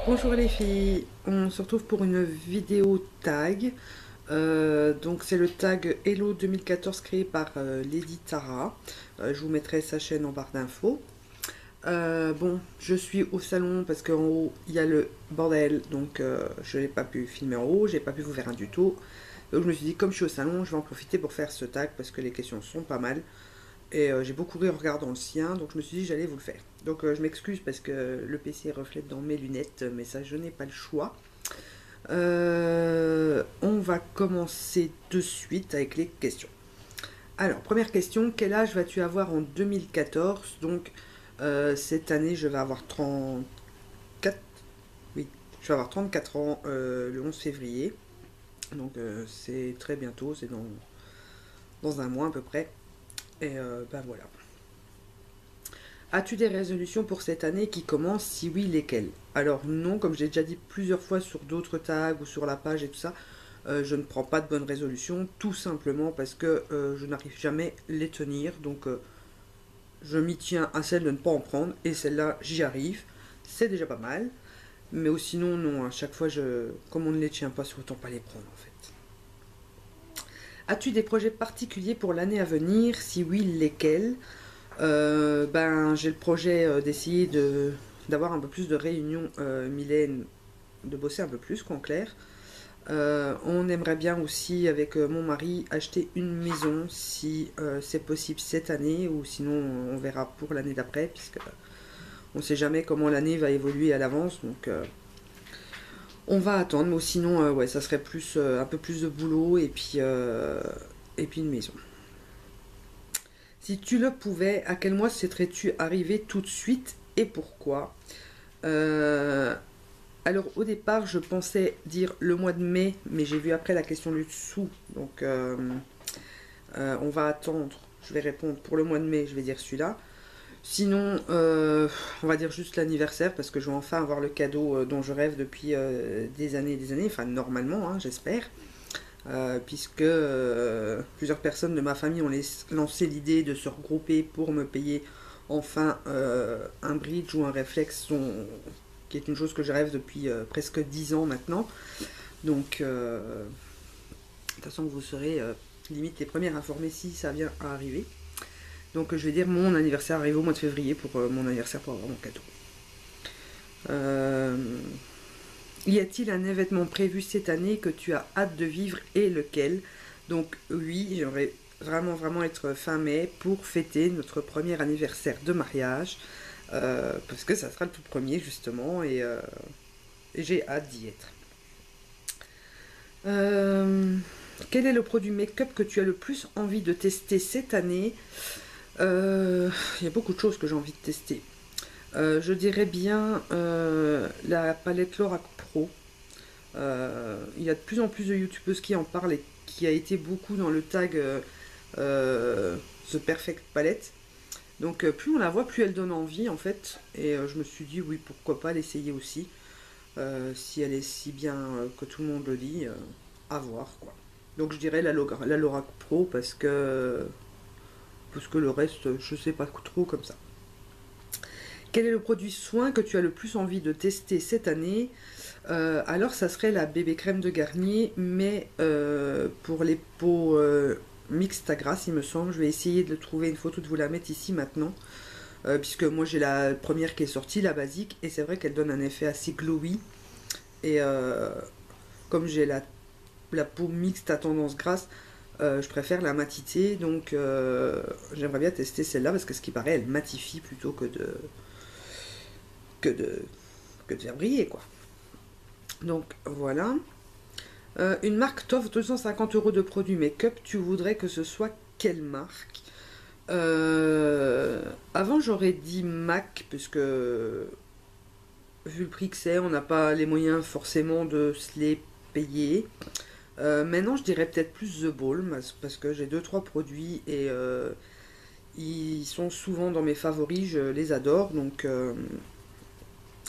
Bonjour les filles, on se retrouve pour une vidéo tag. Donc c'est le tag Hello 2014 créé par Lady Tara. Je vous mettrai sa chaîne en barre d'infos. Bon, je suis au salon parce qu'en haut il y a le bordel, donc je n'ai pas pu filmer en haut, j'ai pas pu vous faire un tuto. Donc je me suis dit, comme je suis au salon, je vais en profiter pour faire ce tag parce que les questions sont pas mal. Et j'ai beaucoup ri en regardant le sien, donc je me suis dit j'allais vous le faire. Donc je m'excuse parce que le PC reflète dans mes lunettes, mais ça je n'ai pas le choix. On va commencer de suite avec les questions. Alors, première question, quel âge vas-tu avoir en 2014? Donc, cette année, je vais avoir 34. Oui, je vais avoir 34 ans le 11 février. Donc, c'est très bientôt, c'est dans un mois à peu près. Et ben voilà. As-tu des résolutions pour cette année qui commencent? Si oui, lesquelles? Alors non, comme j'ai déjà dit plusieurs fois sur d'autres tags ou sur la page et tout ça, je ne prends pas de bonnes résolutions, tout simplement parce que je n'arrive jamais à les tenir. Donc je m'y tiens à celle de ne pas en prendre, et celle-là, j'y arrive. C'est déjà pas mal. Mais sinon, non, à chaque fois, comme on ne les tient pas, autant pas les prendre en fait. As-tu des projets particuliers pour l'année à venir? Si oui, lesquels? Ben, j'ai le projet d'essayer d'avoir un peu plus de réunions, Mylène, de bosser un peu plus qu'en clair. On aimerait bien aussi, avec mon mari, acheter une maison si c'est possible cette année, ou sinon on verra pour l'année d'après, puisque on ne sait jamais comment l'année va évoluer à l'avance, donc on va attendre. Mais sinon, ouais, ça serait plus un peu plus de boulot et puis une maison. Si tu le pouvais, à quel mois serais-tu arrivé tout de suite et pourquoi? Euh, alors au départ, je pensais dire le mois de mai, mais j'ai vu après la question du dessous, donc on va attendre. Je vais répondre pour le mois de mai, je vais dire celui-là. Sinon, on va dire juste l'anniversaire, parce que je vais enfin avoir le cadeau dont je rêve depuis des années et des années, enfin normalement, hein, j'espère. Puisque plusieurs personnes de ma famille ont lancé l'idée de se regrouper pour me payer enfin un bridge ou un réflexe, qui est une chose que je rêve depuis presque 10 ans maintenant. Donc, de toute façon, vous serez limite les premières informées si ça vient à arriver. Donc, je vais dire mon anniversaire arrive au mois de février pour mon anniversaire pour avoir mon cadeau. Euh, Y a-t-il un événement prévu cette année que tu as hâte de vivre et lequel? Donc oui, j'aimerais vraiment être fin mai pour fêter notre premier anniversaire de mariage, parce que ça sera le tout premier justement, et j'ai hâte d'y être. Euh, Quel est le produit make-up que tu as le plus envie de tester cette année? Il y a beaucoup de choses que j'ai envie de tester. Je dirais bien la palette Lorac Pro. Il y a de plus en plus de youtubeuses qui en parlent, et qui a été beaucoup dans le tag The Perfect Palette. Donc plus on la voit, plus elle donne envie en fait. Et je me suis dit oui, pourquoi pas l'essayer aussi. Si elle est si bien que tout le monde le dit, à voir quoi. Donc je dirais la Lorac Pro, parce que le reste, je sais pas trop comme ça. Quel est le produit soin que tu as le plus envie de tester cette année? Alors ça serait la bébé crème de Garnier, mais pour les peaux mixtes à grasse, il me semble. Je vais essayer de trouver une photo, de vous la mettre ici maintenant, puisque moi j'ai la première qui est sortie, la basique, et c'est vrai qu'elle donne un effet assez glowy. Et comme j'ai la peau mixte à tendance grasse, je préfère la matité, donc j'aimerais bien tester celle-là, parce que ce qui paraît, elle matifie plutôt que de, que de faire briller quoi. Donc voilà. Une marque t'offre 250 € de produits make-up, tu voudrais que ce soit quelle marque? Avant j'aurais dit MAC, puisque vu le prix que c'est, on n'a pas les moyens forcément de se les payer. Maintenant je dirais peut-être plus The Balm, parce que j'ai deux trois produits, et ils sont souvent dans mes favoris, je les adore. Donc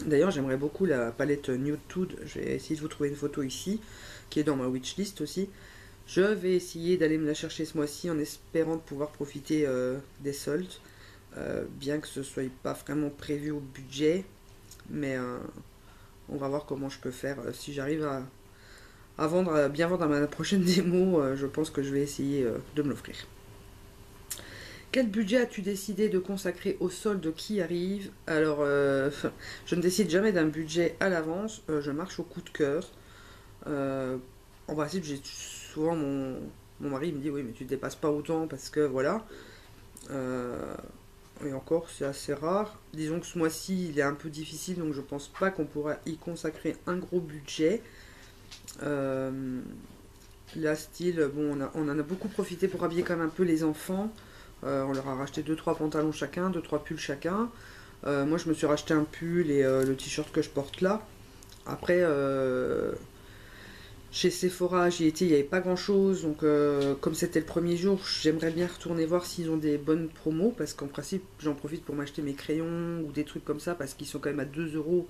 d'ailleurs j'aimerais beaucoup la palette Nude Tude, je vais essayer de vous trouver une photo ici, qui est dans ma wishlist aussi. Je vais essayer d'aller me la chercher ce mois-ci, en espérant de pouvoir profiter des soldes, bien que ce soit pas vraiment prévu au budget, mais On va voir comment je peux faire. Si j'arrive à vendre, à bien vendre à ma prochaine démo, je pense que je vais essayer de me l'offrir. Quel budget as-tu décidé de consacrer au solde qui arrive? Alors, je ne décide jamais d'un budget à l'avance, je marche au coup de cœur. Euh, En principe, j'ai souvent mon mari me dit oui, mais tu ne dépasses pas autant parce que voilà. Euh, et encore, c'est assez rare. Disons que ce mois-ci, il est un peu difficile, donc je pense pas qu'on pourra y consacrer un gros budget. Euh, Là, style, bon, on en a beaucoup profité pour habiller quand même un peu les enfants. On leur a racheté deux trois pantalons chacun, deux trois pulls chacun. Moi, je me suis racheté un pull et le t-shirt que je porte là. Après, chez Sephora, j'y étais, il n'y avait pas grand chose. Donc, comme c'était le premier jour, j'aimerais bien retourner voir s'ils ont des bonnes promos. Parce qu'en principe, j'en profite pour m'acheter mes crayons ou des trucs comme ça. Parce qu'ils sont quand même à 2 euros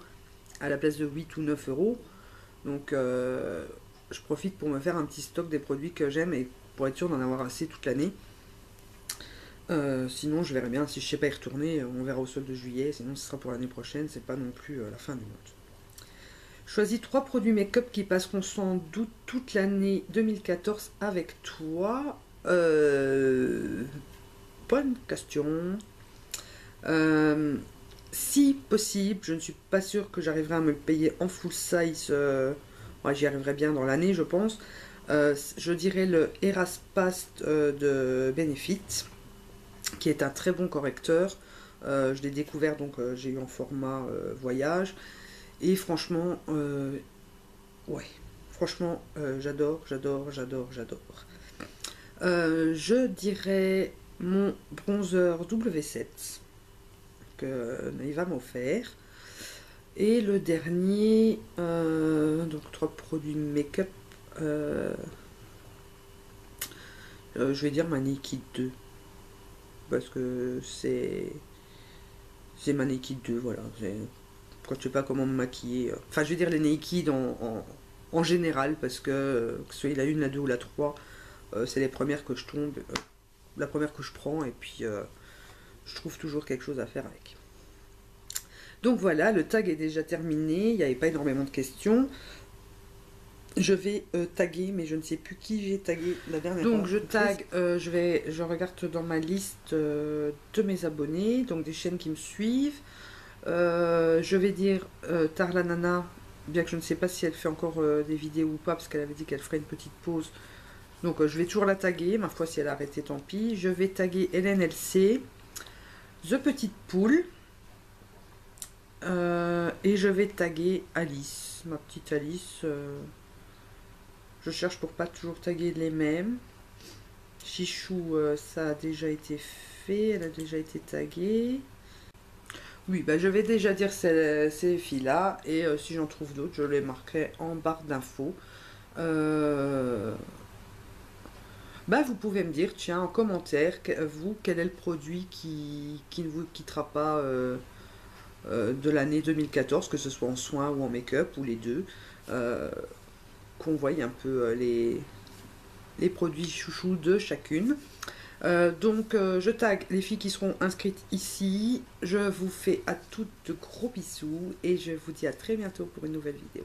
à la place de 8 ou 9 euros. Donc, je profite pour me faire un petit stock des produits que j'aime et pour être sûr d'en avoir assez toute l'année. Sinon, je verrai bien si je sais pas y retourner. On verra au solde de juillet. Sinon, ce sera pour l'année prochaine. C'est pas non plus la fin du monde. Choisis 3 produits make-up qui passeront sans doute toute l'année 2014 avec toi. Bonne question. Euh, Si possible, je ne suis pas sûre que j'arriverai à me le payer en full size. Ouais, j'y arriverai bien dans l'année, je pense. Je dirais le Eraspast de Benefit, qui est un très bon correcteur. Je l'ai découvert, donc j'ai eu en format voyage. Et franchement, ouais, franchement, j'adore, j'adore, j'adore, j'adore. Je dirais mon bronzer W7 que Naïva m'a offert. Et le dernier, donc 3 produits make-up, je vais dire ma Naked 2. Parce que c'est ma Naked 2, voilà. Quand je sais pas comment me maquiller. Enfin, je vais dire les Naked en général, parce que ce soit la 1, la 2 ou la 3, c'est les premières que je tombe, la première que je prends, et puis je trouve toujours quelque chose à faire avec. Donc voilà, le tag est déjà terminé, il n'y avait pas énormément de questions. Je vais taguer, mais je ne sais plus qui j'ai tagué la dernière fois. Donc je tag, je regarde dans ma liste de mes abonnés, donc des chaînes qui me suivent. Je vais dire Tarlanana, bien que je ne sais pas si elle fait encore des vidéos ou pas, parce qu'elle avait dit qu'elle ferait une petite pause. Donc je vais toujours la taguer, ma foi si elle a arrêté tant pis. Je vais taguer Hélène LC, The Petite Poule, et je vais taguer Alice, ma petite Alice. Je cherche pour pas toujours taguer les mêmes. Chichou, ça a déjà été fait, elle a déjà été taguée. Oui, bah je vais déjà dire ces filles-là, et si j'en trouve d'autres, je les marquerai en barre d'infos. Bah vous pouvez me dire, tiens, en commentaire, vous, quel est le produit qui ne vous quittera pas de l'année 2014, que ce soit en soins ou en make-up, ou les deux. Qu'on voie un peu les produits chouchous de chacune. Donc je tag les filles qui seront inscrites ici. Je vous fais à toutes de gros bisous et je vous dis à très bientôt pour une nouvelle vidéo.